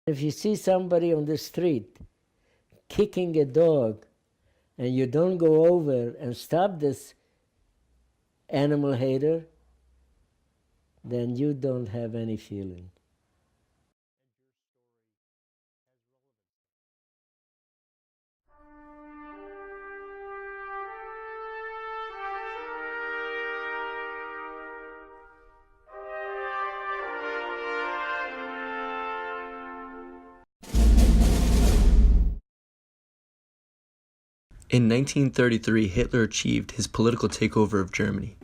If you see somebody on the street kicking a dog and you don't go over and stop this animal hater, then you don't have any feeling. In 1933, Hitler achieved his political takeover of Germany.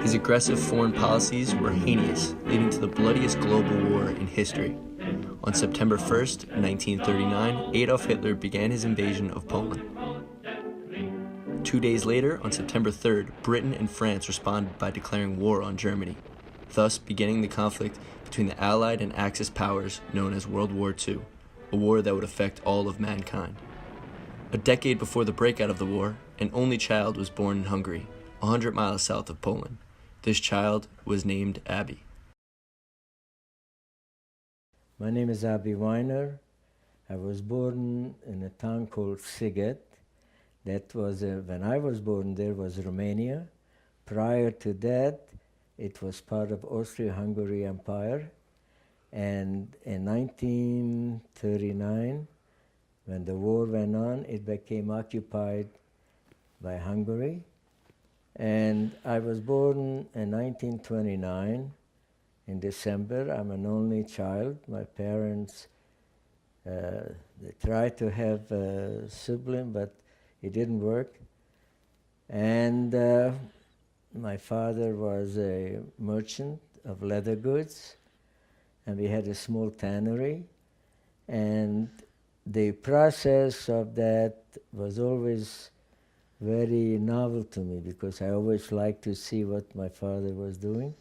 His aggressive foreign policies were heinous, leading to the bloodiest global war in history. On September 1st, 1939, Adolf Hitler began his invasion of Poland. 2 days later, on September 3rd, Britain and France responded by declaring war on Germany, thus beginning the conflict between the Allied and Axis powers known as World War II, a war that would affect all of mankind. A decade before the breakout of the war, an only child was born in Hungary, 100 miles south of Poland. This child was named Abby. My name is Abby Weiner. I was born in a town called Sziget. That was, when I was born there was Romania. Prior to that, it was part of Austria-Hungary Empire. And in 1939, when the war went on, it became occupied by Hungary. And I was born in 1929 in December. I'm an only child. My parents, they tried to have a sibling, but it didn't work. And my father was a merchant of leather goods, and we had a small tannery. And the process of that was always very novel to me because I always liked to see what my father was doing.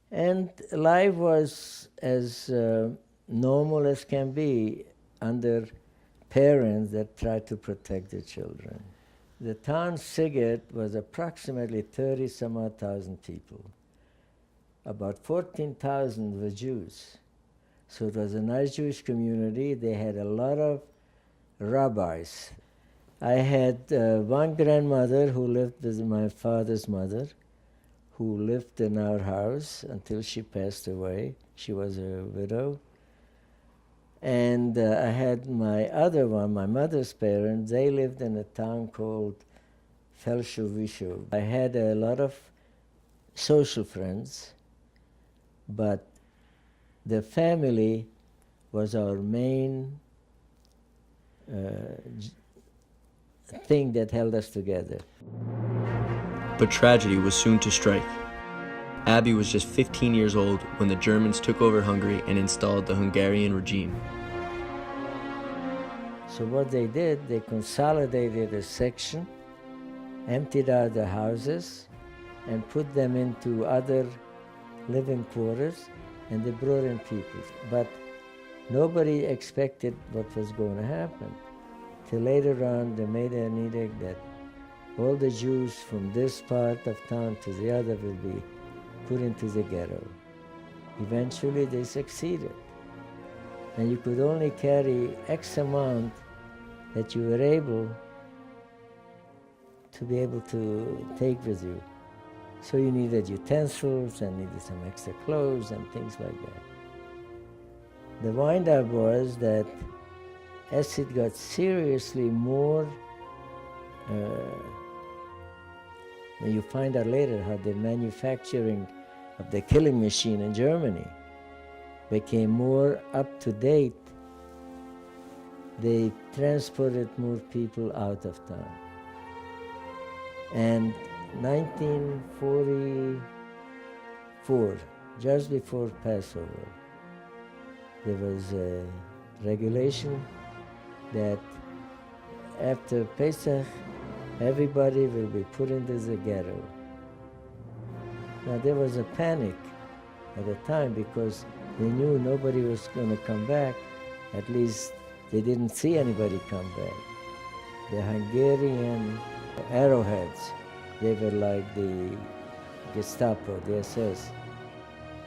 And life was as normal as can be under parents that try to protect their children. The town Sziget was approximately 30-some-odd thousand people. About 14,000 were Jews. So it was a nice Jewish community. They had a lot of rabbis. I had one grandmother who lived with my father's mother, who lived in our house until she passed away. She was a widow. And I had my other one, my mother's parents. They lived in a town called Felsőviső. I had a lot of social friends, but the family was our main thing that held us together. But tragedy was soon to strike. Abby was just 15 years old when the Germans took over Hungary and installed the Hungarian regime. So what they did, they consolidated a section, emptied out the houses, and put them into other living quarters, and they brought in people. But nobody expected what was going to happen. Till later on, they made an edict that all the Jews from this part of town to the other will be put into the ghetto. Eventually, they succeeded. And you could only carry X amount that you were able to take with you. So you needed utensils and needed some extra clothes and things like that. The wind-up was that as it got seriously more, you find out later how the manufacturing of the killing machine in Germany became more up to date. They transported more people out of town. And 1944, just before Passover, there was a regulation that after Pesach, everybody will be put into the ghetto. Now there was a panic at the time because they knew nobody was going to come back. At least they didn't see anybody come back. The Hungarian arrowheads, they were like the Gestapo, the SS.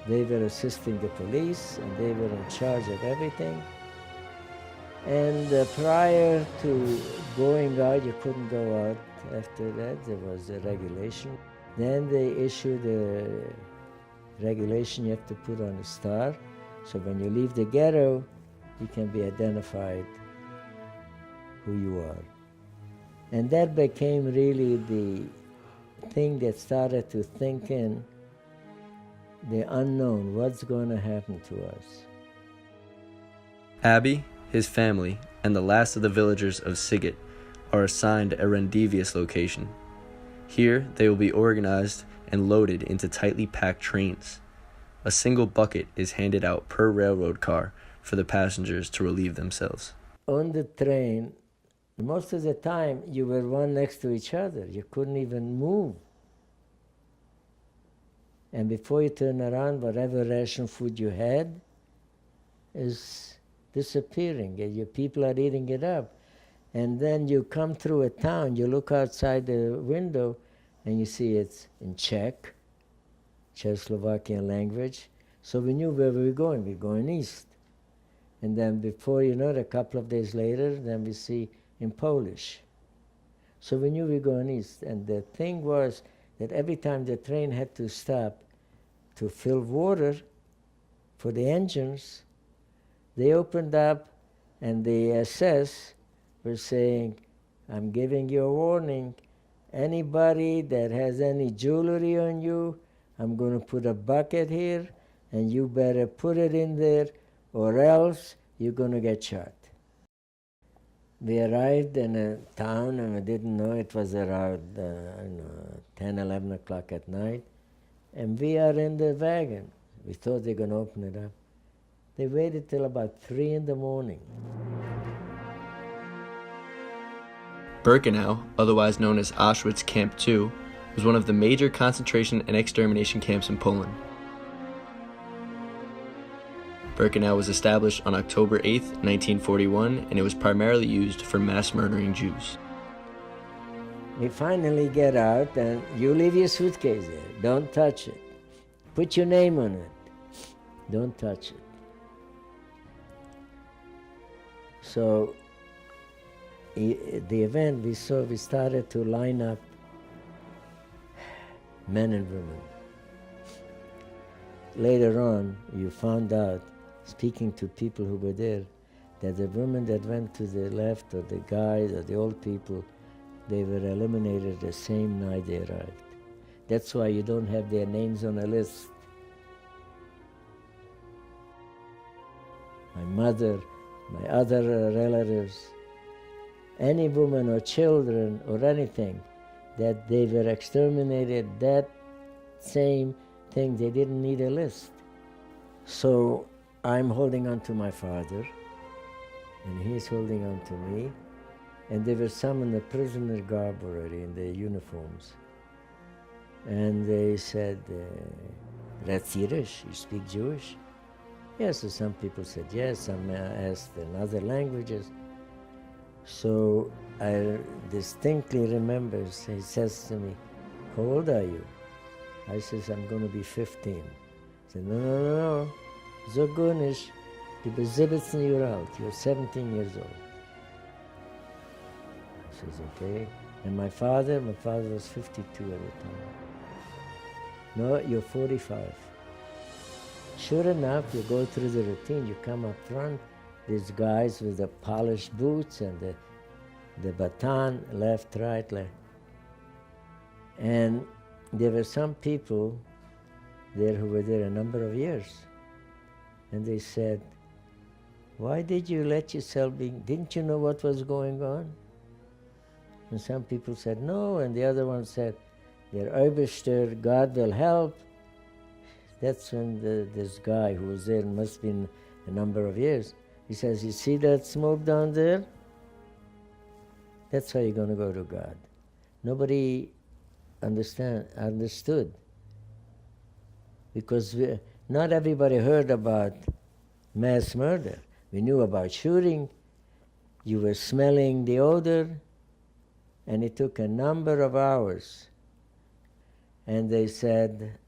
They were assisting the police, and they were in charge of everything. And prior to going out, you couldn't go out after that. There was a regulation. Then they issued a regulation you have to put on a star. So when you leave the ghetto, you can be identified who you are. And that became really the thing that started to think in the unknown, what's going to happen to us. Abby, his family, and the last of the villagers of Sighet are assigned a rendezvous location. Here, they will be organized and loaded into tightly packed trains. A single bucket is handed out per railroad car for the passengers to relieve themselves. On the train, most of the time, you were one next to each other. You couldn't even move. And before you turn around, whatever ration food you had is disappearing, and your people are eating it up. And then you come through a town, you look outside the window, and you see it's in Czech, Czechoslovakian language. So we knew where we were going. We were going east. And then before you know it, a couple of days later, then we see in Polish. So we knew we were going east. And the thing was that every time the train had to stop to fill water for the engines, they opened up and the SS were saying, I'm giving you a warning. Anybody that has any jewelry on you, I'm going to put a bucket here, and you better put it in there, or else you're going to get shot. We arrived in a town, and we didn't know it was around 10, 11 o'clock at night, and we are in the wagon. We thought they were going to open it up. They waited till about 3 in the morning. Birkenau, otherwise known as Auschwitz Camp II, was one of the major concentration and extermination camps in Poland. Birkenau was established on October 8, 1941, and it was primarily used for mass murdering Jews. We finally get out, and you leave your suitcase there. Don't touch it. Put your name on it. Don't touch it. So the event we saw, we started to line up men and women. Later on, you found out, speaking to people who were there, that the women that went to the left, or the guys, or the old people, they were eliminated the same night they arrived. That's why you don't have their names on a list. My mother, my other relatives, any woman or children or anything, that they were exterminated, that same thing, they didn't need a list. So I'm holding on to my father, and he's holding on to me, and there were some in the prisoner garb already, in the uniforms. And they said, that's Yiddish, you speak Jewish? Yes, so some people said yes, some asked in other languages. So I distinctly remember, he says to me, how old are you? I says, I'm going to be 15. He said, no, so gut nicht, du bist 17 years old, you're 17 years old. I says, okay. And my father was 52 at the time. No, you're 45. Sure enough, you go through the routine, you come up front, these guys with the polished boots and the baton, left, right, left. And there were some people there who were there a number of years. And they said, why did you let yourself be, didn't you know what was going on? And some people said no, and the other one said, der Oberster, God will help. That's when this guy who was there, must have been a number of years, he says, you see that smoke down there? That's how you're going to go to God. Nobody understood. Because not everybody heard about mass murder. We knew about shooting. You were smelling the odor, and it took a number of hours. And they said,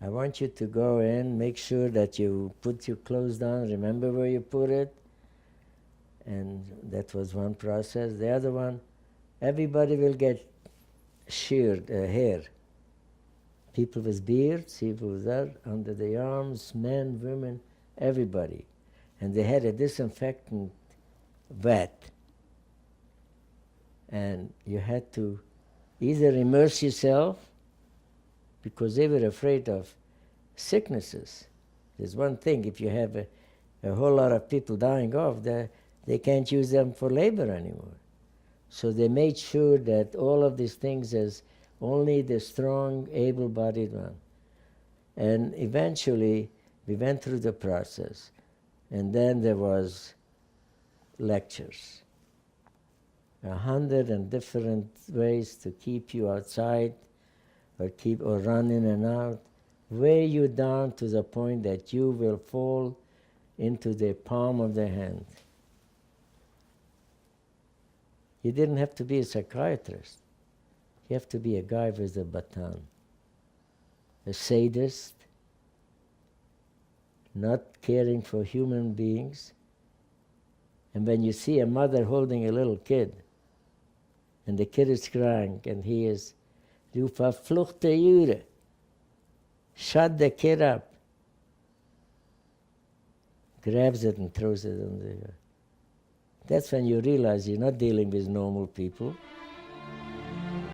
I want you to go in, make sure that you put your clothes down, remember where you put it. And that was one process. The other one, everybody will get sheared hair. People with beards, people with that, under the arms, men, women, everybody. And they had a disinfectant vat. And you had to either immerse yourself, because they were afraid of sicknesses. There's one thing, if you have a whole lot of people dying off, they can't use them for labor anymore. So they made sure that all of these things is only the strong, able-bodied one. And eventually, we went through the process. And then there was lectures. 100 different ways to keep you outside, or run in and out, weigh you down to the point that you will fall into the palm of the hand. You didn't have to be a psychiatrist. You have to be a guy with a baton, a sadist, not caring for human beings. And when you see a mother holding a little kid, and the kid is crying, and he is, "Du verfluchte Jude," shut the kid up, grabs it and throws it on the ground. That's when you realize you're not dealing with normal people.